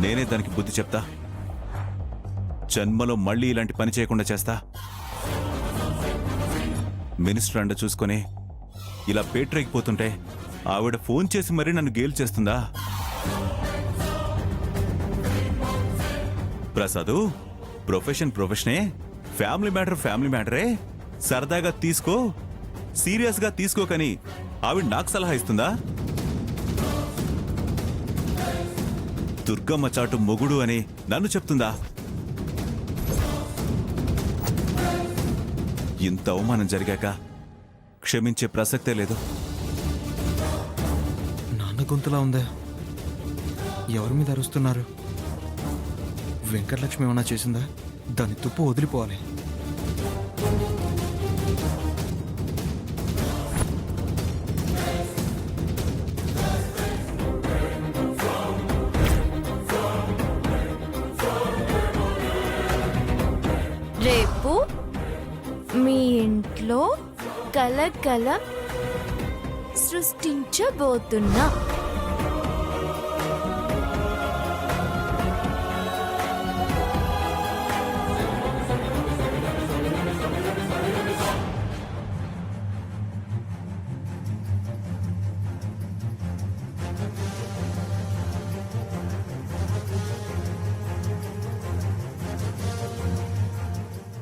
నేనే దానికి బుద్ధి చెప్తా. జన్మలో మళ్ళీ ఇలాంటి పని చేయకుండా చేస్తా. మినిస్టర్ అండ చూసుకొని ఇలా పేట్రెక్కిపోతుంటే ఆవిడ ఫోన్ చేసి మరీ నన్ను గేలు చేస్తుందా? ప్రసాదు, ప్రొఫెషనే, ఫ్యామిలీ మ్యాటరే. సరదాగా తీసుకో, సీరియస్గా తీసుకోకని ఆవిడ నాకు సలహా ఇస్తుందా? దుర్గమ్మ చాటు మొగుడు అని నన్ను చెప్తుందా? ఇంత అవమానం జరిగాక క్షమించే ప్రసక్తే లేదు. నాన్న గొంతులా ఉందా? ఎవరి మీద అరుస్తున్నారు? వెంకటలక్ష్మి ఏమన్నా చేసిందా? దాని తుప్పు వదిలిపోవాలి. రేపు మీ ఇంట్లో కలకలం సృష్టించబోతున్నా.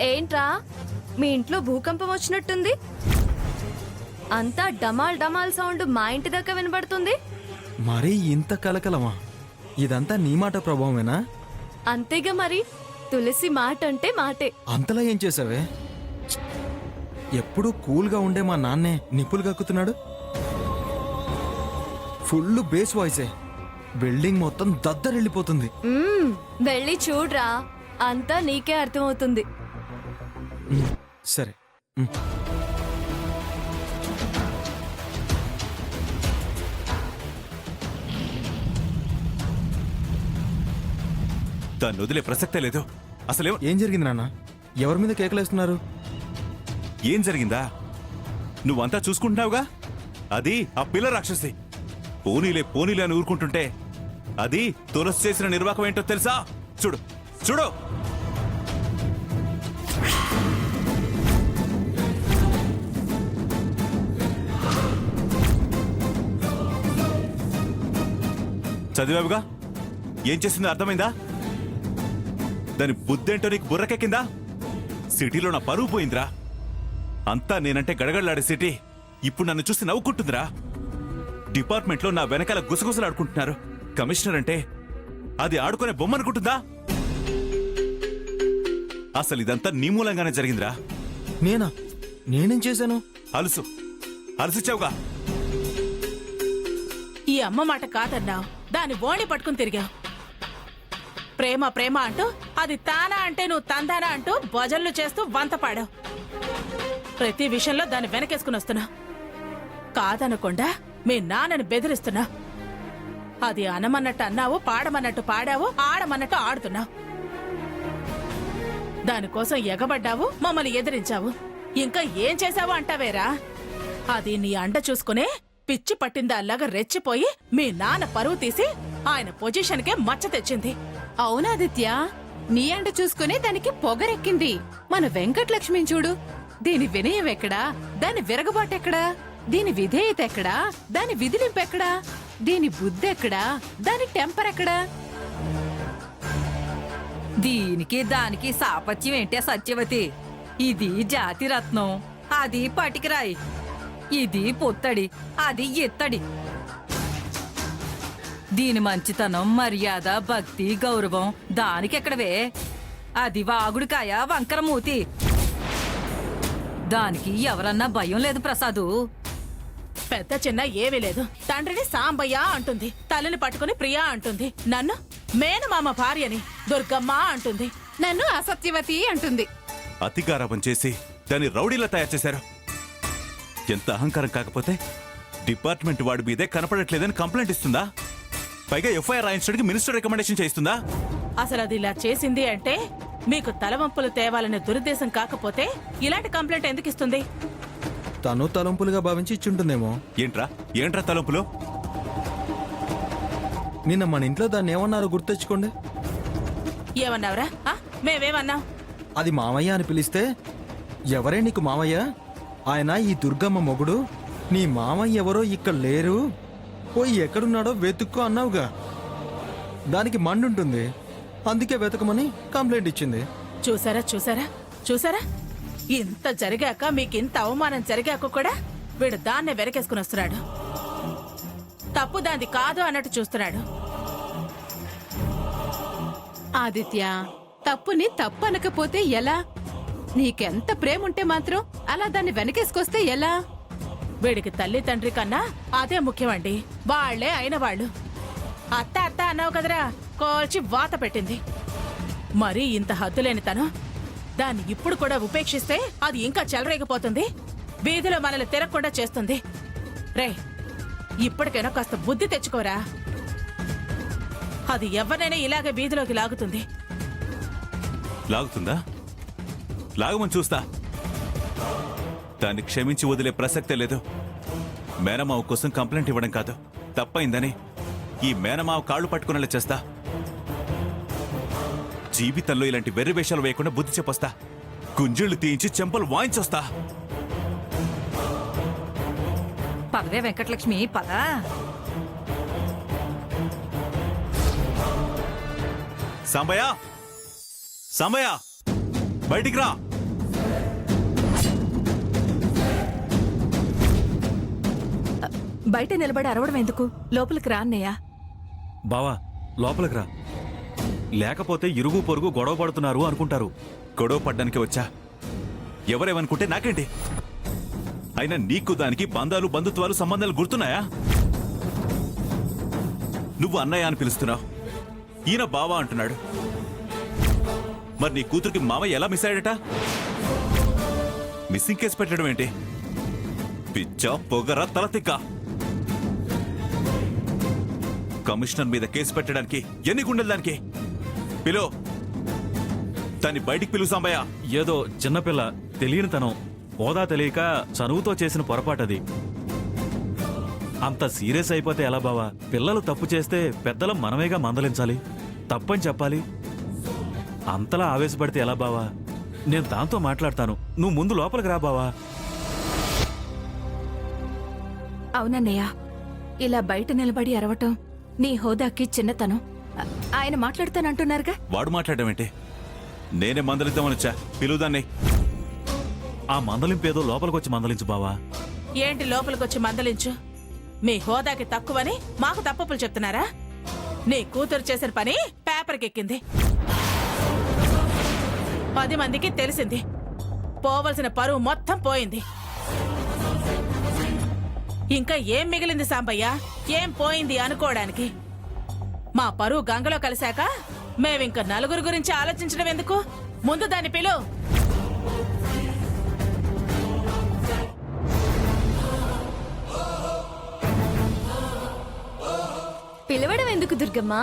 ఏంట్రా, మీ ఇంట్లో భూకంపం వచ్చినట్టుంది? అంతా డమాల్ డమాల్ సౌండ్ మా ఇంటి దాకా వినబడుతుంది. మరీ ఇంత కలకలమా? ఇదంతా నీ మాట ప్రభావమేనా? అంతేగా మరి, తులసి మాట అంటే మాటే. అంతలా ఏం చేసావే? ఎప్పుడూ కూల్గా ఉండే మా నాన్నే నిప్పులు కక్కుతున్నాడు. ఫుల్ బేస్ వాయిసే. బిల్డింగ్ మొత్తం దద్దరెళ్ళిపోతుంది. వెళ్ళి చూడ్రా, అంతా నీకే అర్థమవుతుంది. సరే. దాన్ని వదిలే ప్రసక్తే లేదు. అసలే ఏం జరిగింది నాన్న? ఎవరి మీద కేకలేస్తున్నారు? ఏం జరిగిందా? నువ్వంతా చూసుకుంటున్నావుగా. అది ఆ పిల్ల రాక్షసి. పోనీలే అని ఊరుకుంటుంటే అది తులసి చేసిన నిర్వాహకం ఏంటో తెలుసా? చూడు. చదివావుగా, ఏం చేసిందో అర్థమైందా? దాని బుద్ధేంటో నీకు బుర్రకెక్కిందా? సిటీలో నా పరువు పోయిందిరా. అంతా నేనంటే గడగడలాడే సిటీ ఇప్పుడు నన్ను చూసి నవ్వుకుంటుందిరా. డిపార్ట్మెంట్లో నా వెనకాల గుసగుసలు ఆడుకుంటున్నారు. కమిషనర్ అంటే అది ఆడుకునే బొమ్మ అనుకుంటుందా? అసలు ఇదంతా నీ మూలంగానే జరిగిందిరా. నేనేం చేశాను? అలసిచ్చావుగా. ఈ అమ్మ మాట కాదన్నావు, దాన్ని ఓణి పట్టుకుని తిరిగావు. ప్రేమ అంటూ అది తానా అంటే నువ్వు తందానా అంటూ భజనలు చేస్తూ వంత పాడావు. ప్రతి విషయంలో దాన్ని వెనకేసుకుని వస్తున్నా. కాదనకుండా మీ నాన్నని బెదిరిస్తున్నా. అది అనమన్నట్టు అన్నావు, పాడమన్నట్టు పాడావు, ఆడమన్నట్టు ఆడుతున్నావు. దానికోసం ఎగబడ్డావు, మమ్మల్ని ఎదిరించావు. ఇంకా ఏం చేశావు అంటావేరా? అది నీ అండ చూసుకునే పిచ్చి పట్టిందాల్లాగా రెచ్చిపోయి మీ నాన్న పరువు తీసి ఆయన పొజిషన్కే మచ్చ తెచ్చింది. అవునాదిత్య, నీ అండ చూసుకునే దానికి పొగరెక్కింది. మన వెంకటలక్ష్మిని చూడు. దీని వినయం ఎక్కడా? దాని విరగబాటెక్కడా? దీని విధేయత ఎక్కడా? దాని విధిలింపెక్కడా? దీని బుద్ధి ఎక్కడా? దాని టెంపర్ ఎక్కడా? దీనికి దానికి సాపత్యం ఏంటే సత్యవతి? ఇది జాతి రత్నం, అది పటికిరాయి. ఇది పొత్తడి, అది ఎత్తడి. దీని మంచితనం, మర్యాద, భక్తి, గౌరవం దానికెక్కడవే? అది వాగుడికాయ, వంకరమూతి. దానికి ఎవరన్నా భయం లేదు ప్రసాదు. పెద్ద చిన్న ఏమీ లేదు. తండ్రిని సాంబయ్య అంటుంది, తల్లిని పట్టుకుని ప్రియా అంటుంది, నన్ను మేనమామ భార్యని దుర్గమ్మ అంటుంది, నన్ను అసత్యవతి అంటుంది. అతిగారాపం చేసి దాన్ని రౌడీలా తయారు చేశారు. ఎంత అహంకారం కాకపోతే డిపార్ట్మెంట్ వాడి మీదే కనపడట్లేదని కంప్లైంట్ ఇస్తుందా? పైగా ఎఫ్ఐఆర్ రాయించడానికి మినిస్టర్ రికమెండేషన్ చేయిస్తుందా? అసలు అది ఇలా చేసింది అంటే మీకు తలవంపులు తేవాలనే దురుద్దేశం కాకపోతే ఇలాంటి కంప్లైంట్ ఎందుకు ఇస్తుంది? తను తలంపులుగా భావించి ఇచ్చుంటుందేమో. ఏంట్రా తలంపులు? నిన్న మన ఇంట్లో దాన్ని ఏమన్నారో గుర్తెచ్చుకోండి. ఏమన్నావురా మేమేమన్నాం? అది మామయ్య అని పిలిస్తే, ఎవరే నీకు మామయ్య? ఆయన ఈ దుర్గమ్మ మొగుడు. నీ మామయ్య ఎవరో ఇక్కడ లేరు, పోయి ఎక్కడున్నాడో వెతుక్కో అన్నావుగా. దానికి మండుంటుంది, అందుకే వెతకమని కంప్లైంట్ ఇచ్చింది. చూసారా చూసారా చూసారా, ఇంత జరిగాక మీకింత అవమానం జరిగాక కూడా వీడు దాన్నే వెనకేసుకుని వస్తున్నాడు. తప్పు దాంది కాదు అన్నట్టు చూస్తున్నాడు. ఆదిత్య, తప్పుని తప్పు అనకపోతే ఎలా? నీకెంత ప్రేమ ఉంటే మాత్రం అలా దాన్ని వెనకేసుకొస్తే ఎలా? వీడికి తల్లి తండ్రి కన్నా అదే ముఖ్యమండి. వాళ్లే అయిన వాళ్ళు. అత్త అత్త అన్నావు కదరా, కోల్చి వాత పెట్టింది. మరీ ఇంత హద్దులేని తను దాన్ని ఇప్పుడు కూడా ఉపేక్షిస్తే అది ఇంకా చెలరేగిపోతుంది, వీధిలో మనల్ని తిరగకుండా చేస్తుంది. రే, ఇప్పటికైనా కాస్త బుద్ధి తెచ్చుకోరా. అది ఎవరినైనా ఇలాగే వీధిలోకి లాగుతుంది. లాగుతుందా? లాగమని చూస్తా. దాన్ని క్షమించి వదిలే ప్రసక్తే లేదు. మేనమావ కోసం కంప్లైంట్ ఇవ్వడం కాదు, తప్పైందని ఈ మేనమావ కాళ్ళు పట్టుకునేలా చేస్తా. జీవితంలో ఇలాంటి వెర్రి వేషాలు వేయకుండా బుద్ధి చెప్పొస్తా. గుంజీళ్లు తీయించి చెంపలు వాయించొస్తా. పదవే వెంకటలక్ష్మి, పద. సాంబయ్య, సాంబయ్య, బయటికి రా. బయట నిలబడి అరవడం ఎందుకు? లోపలికి రా అన్నయ్య. బావా, లోపలికి రా. లేకపోతే ఇరుగు పొరుగు గొడవ పడుతున్నారు అనుకుంటారు. గొడవ పడ్డానికి వచ్చా. ఎవరేమనుకుంటే నాకేంటి? అయినా నీకు దానికి బంధాలు, బంధుత్వాలు, సంబంధాలు గుర్తున్నాయా? నువ్వు అన్నయ్య అని పిలుస్తున్నావు, ఈయన బావా అంటున్నాడు. మరి నీ కూతురికి మామయ్య ఎలా మిస్ అయ్యాడట? మిస్సింగ్ కేసు పెట్టడం ఏంటి? పిచ్చా, పొగర, తలతిక్క. కమిషనర్ మీద కేసు పెట్టడానికి ఎన్ని గుండెలు దానికి? పిలు, దాన్ని బయటికి పిలువు సాంబయ్య. ఏదో చిన్నపిల్ల, తెలియని తనం, హోదా తెలియక చనువుతో చేసిన పొరపాటది. అంత సీరియస్ అయిపోతే ఎలా బావా? పిల్లలు తప్పు చేస్తే పెద్దలం మనమేగా మందలించాలి, తప్పని చెప్పాలి. అంతలా ఆవేశపడితే ఎలా బావా? నేను దాంతో మాట్లాడతాను, నువ్వు ముందు లోపలికి రా బావా. అవునన్నయ్య, ఇలా బయట నిలబడి అరవటం నీ హోదాకి చిన్నతనం. ఆయన మాట్లాడుతానంటున్నారుగా. వాడు మాట్లాడడం ఏంటి? నేనే మందలిద్దామనొచ్చా. పిలువుదాన్ని. ఆ మందలింపేదో లోపలికొచ్చి మందలించు బావా. ఏంటి లోపలికొచ్చి మందలించు? మీ హోదాకి తక్కువని మాకు తప్పులు చెప్తున్నారా? నీ కూతురు చేసిన పని పేపర్కి ఎక్కింది, 10 మందికి తెలిసింది. పోవలసిన పరువు మొత్తం పోయింది. ఇంకా ఏం మిగిలింది సాంబయ్య? ఏం పోయింది అనుకోవడానికి? మా పరువు గంగలో కలిశాక మేమింక నలుగురు గురించి ఆలోచించడం ఎందుకు? ముందు దాన్ని పిలు. పిలవడం ఎందుకు దుర్గమ్మ?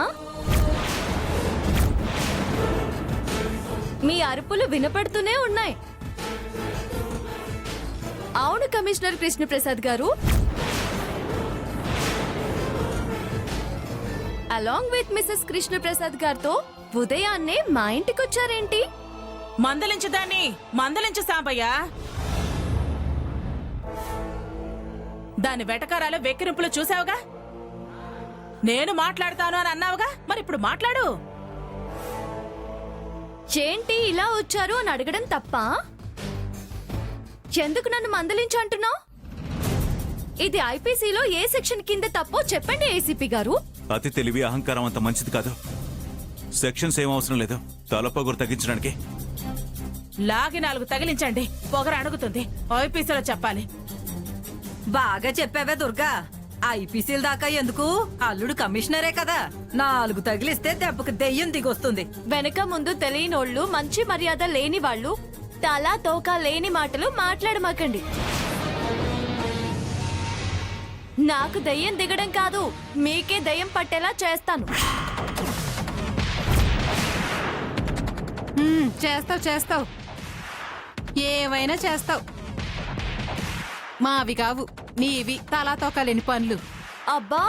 మీ అరుపులు వినపడుతూనే ఉన్నాయి. అవును కమిషనర్ కృష్ణప్రసాద్ గారు, అలాంగ్ విత్ మిసెస్ కృష్ణప్రసాద్ గారితో ఉదయాన్నే మా ఇంటికి వచ్చారేంటి? మందలించు దాన్ని, మందలించు సాంబయ్య. దాని వెటకారాలు, వెక్కిరింపులు చూసావుగా. నేను మాట్లాడతాను అని అన్నావుగా, మరి ఇప్పుడు మాట్లాడు. ఏంటి ఇలా వచ్చారు అని అడగడం తప్ప? ఎందుకు నన్ను మందలించు అంటున్నావు? ఇది ఐపీసీలో ఏ సెక్షన్ కింద తప్పో చెప్పండి ఏసీపీ గారు. అతి తెలివి, అహంకారం అంత మంచిది కాదు. సెక్షన్స్ ఏం అవసరం లేదు తలపొగరు తగ్గించడానికి. లాగి 4 తగిలించండి, పొగర అడుగుతుంది. ఐపీసీలో చెప్పాలి. బాగా చెప్పావే దుర్గా. ఐపీసీల దాకా ఎందుకు? అల్లుడు కమిషనరే కదా, 4 తగిలిస్తే దెబ్బకు దెయ్యం దిగొస్తుంది. వెనక ముందు తెలియనోళ్ళు, మంచి మర్యాద లేని వాళ్ళు, తలా తోక లేని మాటలు మాట్లాడమాకండి. నాకు దయ్యం దిగడం కాదు, మీకే దయ్యం పట్టేలా చేస్తాను. చేస్తావు చేస్తావు, ఏమైనా చేస్తావు. మావి కావు, నీవి తలా తోకలేని పనులు. అబ్బా,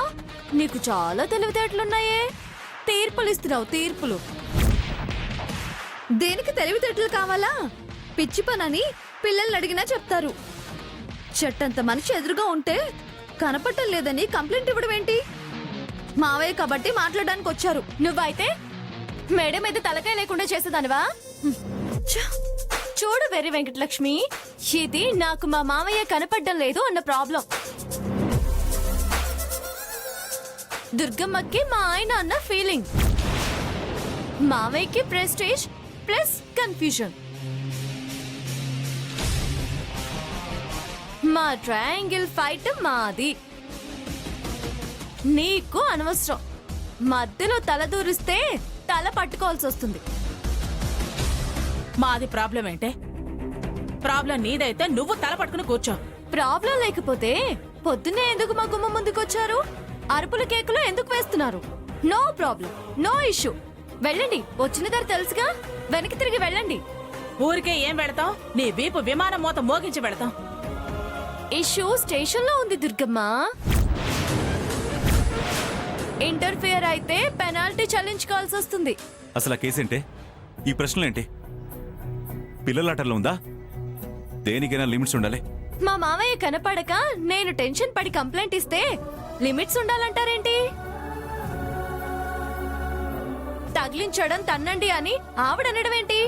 నీకు చాలా తెలివితేటలున్నాయే. తీర్పులు ఇస్తున్నావు, తీర్పులు. దేనికి తెలివితేటలు కావాలా? పిచ్చి పనని పిల్లల్ని అడిగినా చెప్తారు. చెట్టంత మనిషి ఎదురుగా ఉంటే కనపట్టం లేదని కంప్లైంట్ ఇవ్వడం ఏంటి? మావయ్య కాబట్టి మాట్లాడడానికి వచ్చారు. నువ్వైతే మేడ మీద తలకాయ లేకుండా చేసేదానివా? ఛ! చూడు వెర్రి వెంకటలక్ష్మి, ఇది నాకు మా మావయ్య కనపడ్డం లేదు అన్న ప్రాబ్లం. దుర్గమ్మకి మా ఆయన అన్న ఫీలింగ్. మావయ్యకి ప్రెస్టేజ్ ప్లస్ కన్ఫ్యూజన్. మా ట్రయాంగిల్ ఫైట్ మాది. నీకు అనవసరం. మధ్యలో తల దూరిస్తే తల పట్టుకోవాల్సి వస్తుంది. మాది ప్రాబ్లం ఏంటే? ప్రాబ్లం నీదైతే నువ్వు తల పట్టుకుని కూర్చో. ప్రాబ్లం లేకపోతే పొద్దున్నే ఎందుకు మా గుమ్మ ముందుకొచ్చారు? అరుపుల కేకులు ఎందుకు వేస్తున్నారు? No problem, no issue. వెళ్ళండి, వచ్చిన దారి తెలుసుగా, వెనక్కి తిరిగి వెళ్ళండి. ఊరికే ఏం పెడతాం? నీ వీపు విమానం మోత మోగించి పెడతాం. ఇష్యూ స్టేషన్ లో ఉంది దుర్గమ్మ. ఇంటర్ఫియర్ అయితే పెనాల్టీ చెల్లించుకోవాల్సి వస్తుంది. అసలు ఆ కేసేంటే? ఈ ప్రశ్నలేంటి? పిల్లలాటల్లో ఉందా? దేనికైనా లిమిట్స్ ఉండాలి. మా మావయ్య కనపడక నేను టెన్షన్ పడి కంప్లైంట్ ఇస్తే లిమిట్స్ ఉండాలంటారేంటి? తగిలించడం తన్నండి అని ఆవిడనడం ఏంటి?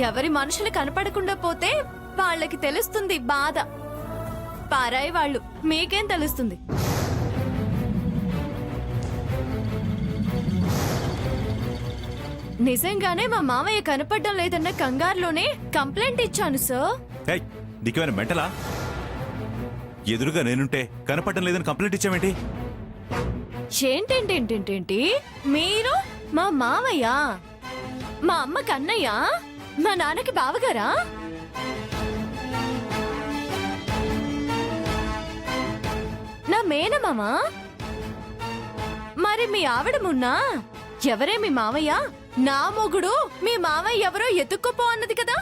ఎవరి మనుషులు కనపడకుండా పోతే వాళ్ళకి తెలుస్తుంది బాధ. పారాయి వాళ్ళు, మీకేం తెలుస్తుంది? నిజంగానే మా మామయ్య కనపడడం లేదన్న కంగారులోనే కంప్లైంట్ ఇచ్చాను సార్. ఏయ్, నీకేమైనా మెంటలా? ఎదురుగా నేనుంటే కనపడడం లేదని కంప్లైంట్ ఇచ్చావేంటి? ఏంటేంటేంటేంటేంటి మీరు మా మావయ్య, మా అమ్మకి అన్నయ్య, మా నాన్నకి బావగారా? నా మేనమామా? మరి మీ ఆవిడ మున్నా ఎవరే మీ మావయ్య? నా మొగుడు మీ మావయ్య ఎవరో ఎత్తుక్కోపో అన్నది కదా.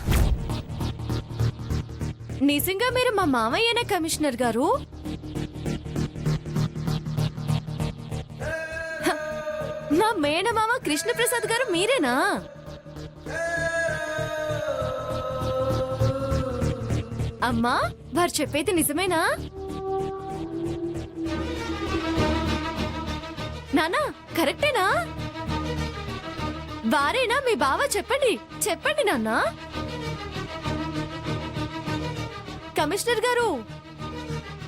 నిజంగా మీరు మా మావయ్యనా కమిషనర్ గారు? హ, నా మేనమామ కృష్ణప్రసాద్ గారు మీరేనా? అమ్మా, వారు చెప్పేది నిజమేనా? నానా, కరెక్టేనా? వారేనా మీ బావ? చెప్పండి, చెప్పండి నాన్నా. కమిషనర్ గారు,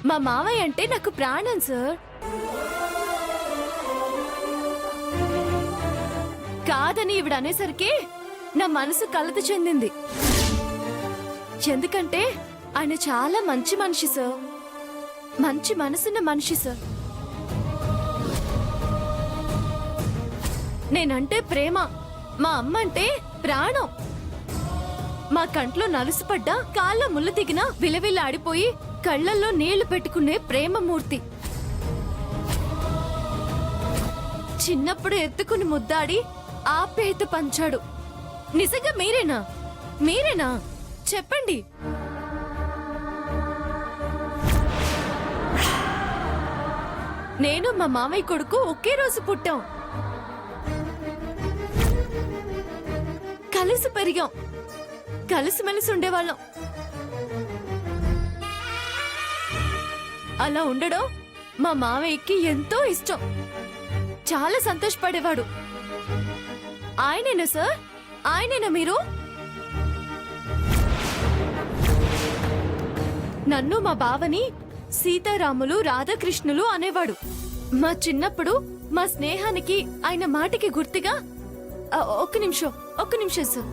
మా మావయ్య అంటే నాకు ప్రాణం సార్. కాదని ఈవిడ అనేసరికి నా మనసు కలత చెందింది. ఎందుకంటే ఆయన చాలా మంచి మనిషి సార్, మంచి మనసున్న మనిషి సార్. నేనంటే ప్రేమ, మా అమ్మ అంటే ప్రాణం. మా కంట్లో నలుసుపడ్డా, కాళ్ళ ముళ్ళు దిగినా విలవిల్లాడిపోయి కళ్ళల్లో నీళ్లు పెట్టుకునే ప్రేమమూర్తి. చిన్నప్పుడు ఎత్తుకుని ముద్దాడి ఆప్యాయత పంచాడు. నిజంగా మీరేనా? మీరేనా? చెప్పండి. నేను మా మామయ్య కొడుకు ఒకే రోజు పుట్టాం, కలిసి పెరిగాం, కలిసిమెలిసి ఉండేవాళ్ళం. అలా ఉండడం మా మావయ్యకి ఎంతో ఇష్టం. చాలా సంతోషపడేవాడు. ఆయనేనా సార్? ఆయనేనా మీరు? నన్ను మా బావని సీతారాములు, రాధాకృష్ణులు అనేవాడు. మా చిన్నప్పుడు మా స్నేహానికి, ఆయన మాటకి గుర్తుగా ఒక్క నిమిషం సార్.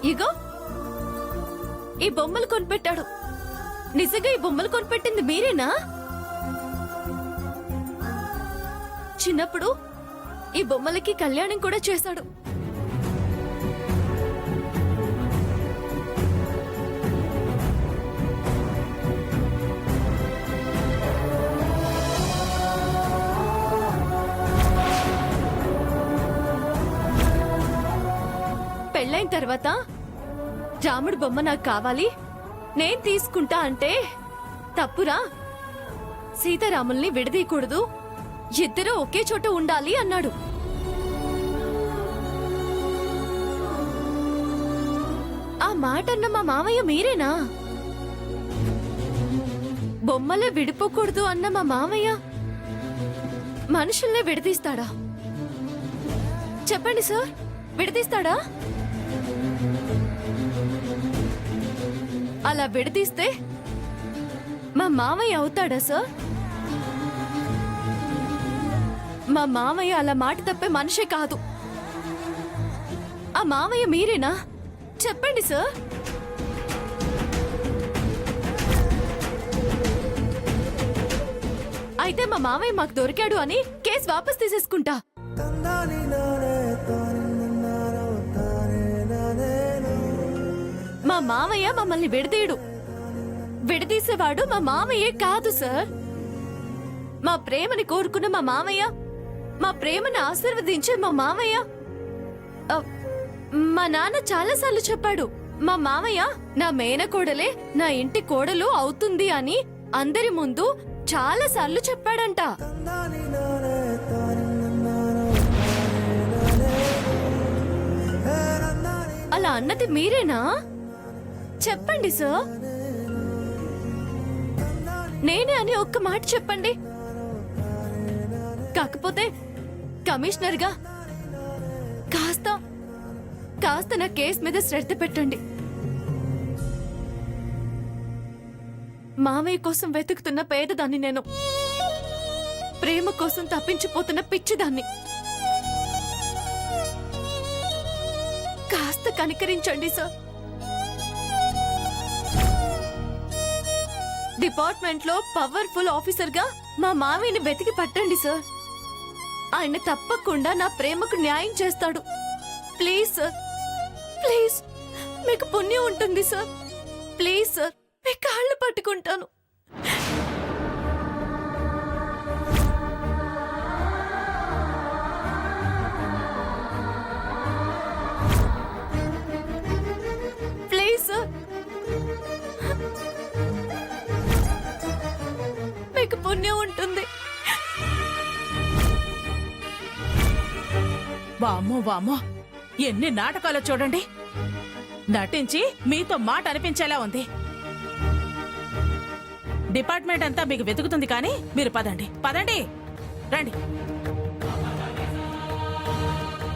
ఇగో ఈ బొమ్మలు కొనిపెట్టాడు. నిజంగా ఈ బొమ్మలు కొనిపెట్టింది మీరేనా? చిన్నప్పుడు ఈ బొమ్మలకి కళ్యాణం కూడా చేశాడు. పెళ్ళైన తర్వాత రాముడు బొమ్మ నాకు కావాలి, నేను తీసుకుంటా అంటే తప్పురా? సీతారాముల్ని విడదీయకూడదు, ఇద్దరూ ఒకే చోట ఉండాలి అన్నాడు. ఆ మాట అన్న మా మామయ్య మీరేనా? బొమ్మలే విడిపోకూడదు అన్న మా మామయ్య మనుషుల్నే విడదీస్తాడా? చెప్పండి సార్, విడదీస్తాడా? అలా విడదీస్తే మా మామయ్య అవుతాడా సార్? మా మామయ్య అలా మాట తప్పే మనిషే కాదు. ఆ మామయ్య మీరేనా? చెప్పండి సార్. అయితే మా మామయ్య మాకు దొరికాడు అని కేసు వాపస్ తీసేసుకుంటా. మా మామయ్య మమ్మల్ని విడదీయడు. విడదీసేవాడు మా మామయ్యే కాదు సార్. మా ప్రేమని కోరుకున్న మా మామయ్య, మా ప్రేమను ఆశీర్వదించే మా మామయ్య. మా నాన్న చాలాసార్లు చెప్పాడు, మా మామయ్య నా మేనకోడలే నా ఇంటి కోడలు అవుతుంది అని అందరి ముందు చాలాసార్లు చెప్పాడంట. అలా అన్నది మీరేనా? చెప్పండి సార్. నేనే అని ఒక్క మాట చెప్పండి. కాకపోతే కమిషనర్ గా కాస్త నా కేసు మీద శ్రద్ధ పెట్టండి. మామయ్య కోసం వెతుకుతున్న పేదదాన్ని నేను, ప్రేమ కోసం తప్పించిపోతున్న పిచ్చిదాన్ని. కాస్త కనికరించండి సార్. డిపార్ట్మెంట్ లో పవర్ఫుల్ ఆఫీసర్ గా మా మామయ్యని వెతికి పట్టండి సార్. ఆయన తప్పకుండా నా ప్రేమకు న్యాయం చేస్తాడు. Please sir, please. మీకు పుణ్యం ఉంటుంది సార్. ప్లీజ్ సార్, మీ కాళ్ళు పట్టుకుంటాను. ప్లీజ్ సార్, మీకు పుణ్యం ఉంటుంది. వామ్మో వామ్మో, ఎన్ని నాటకాలు చూడండి. నటించి మీతో మాట అనిపించేలా ఉంది. డిపార్ట్మెంట్ అంతా మీకు వెతుకుతుంది, కానీ మీరు పదండి పదండి. రండి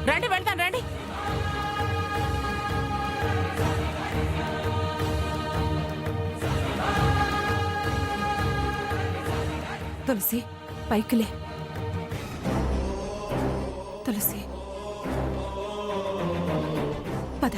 రండి, వెళ్తాను రండి. తులసి, పైకిలే. తులసి, పద.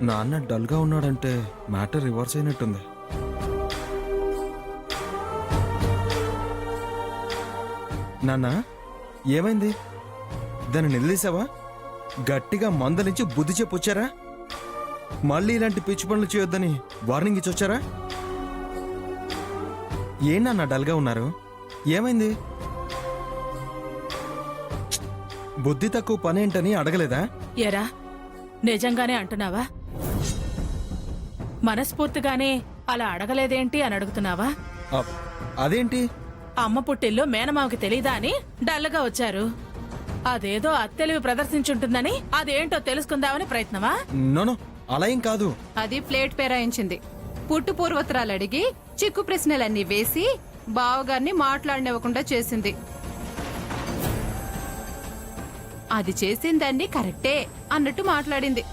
నాన్న డల్గా ఉన్నాడంటే మ్యాటర్ రివర్స్ అయినట్టుంది. నాన్న, ఏమైంది? దాన్ని నిలదీసావా? గట్టిగా మందలించి బుద్ధి చెప్పొచ్చారా? మళ్ళీ ఇలాంటి పిచ్చి పనులు చేయొద్దని వార్నింగ్ ఇచ్చొచ్చారా? నాన్న డల్గా ఉన్నారు? ఏమైంది? బుద్ధి తక్కువ పనేంటని అడగలేదా? ఎరా, నిజంగానే అంటున్నావా? మనస్ఫూర్తిగానే అలా అడగలేదేంటి అని అడుగుతున్నావా? అదేంటి? అమ్మ పుట్టిల్లు మేనమావకి తెలీదా అని డల్గా వచ్చారు. అదేదో అత్తెలివి ప్రదర్శించుంటుందని అదేంటో తెలుసుకుందామని ప్రయత్నమా? నోనో, అలా ఏం కాదు. అది ప్లేట్ పేరాయించింది. పుట్టు పూర్వత్రాలు అడిగి చిక్కు ప్రశ్నలన్నీ వేసి బావగారిని మాట్లాడనివ్వకుండా చేసింది. అది చేసిందాన్ని కరెక్టే అన్నట్టు మాట్లాడింది.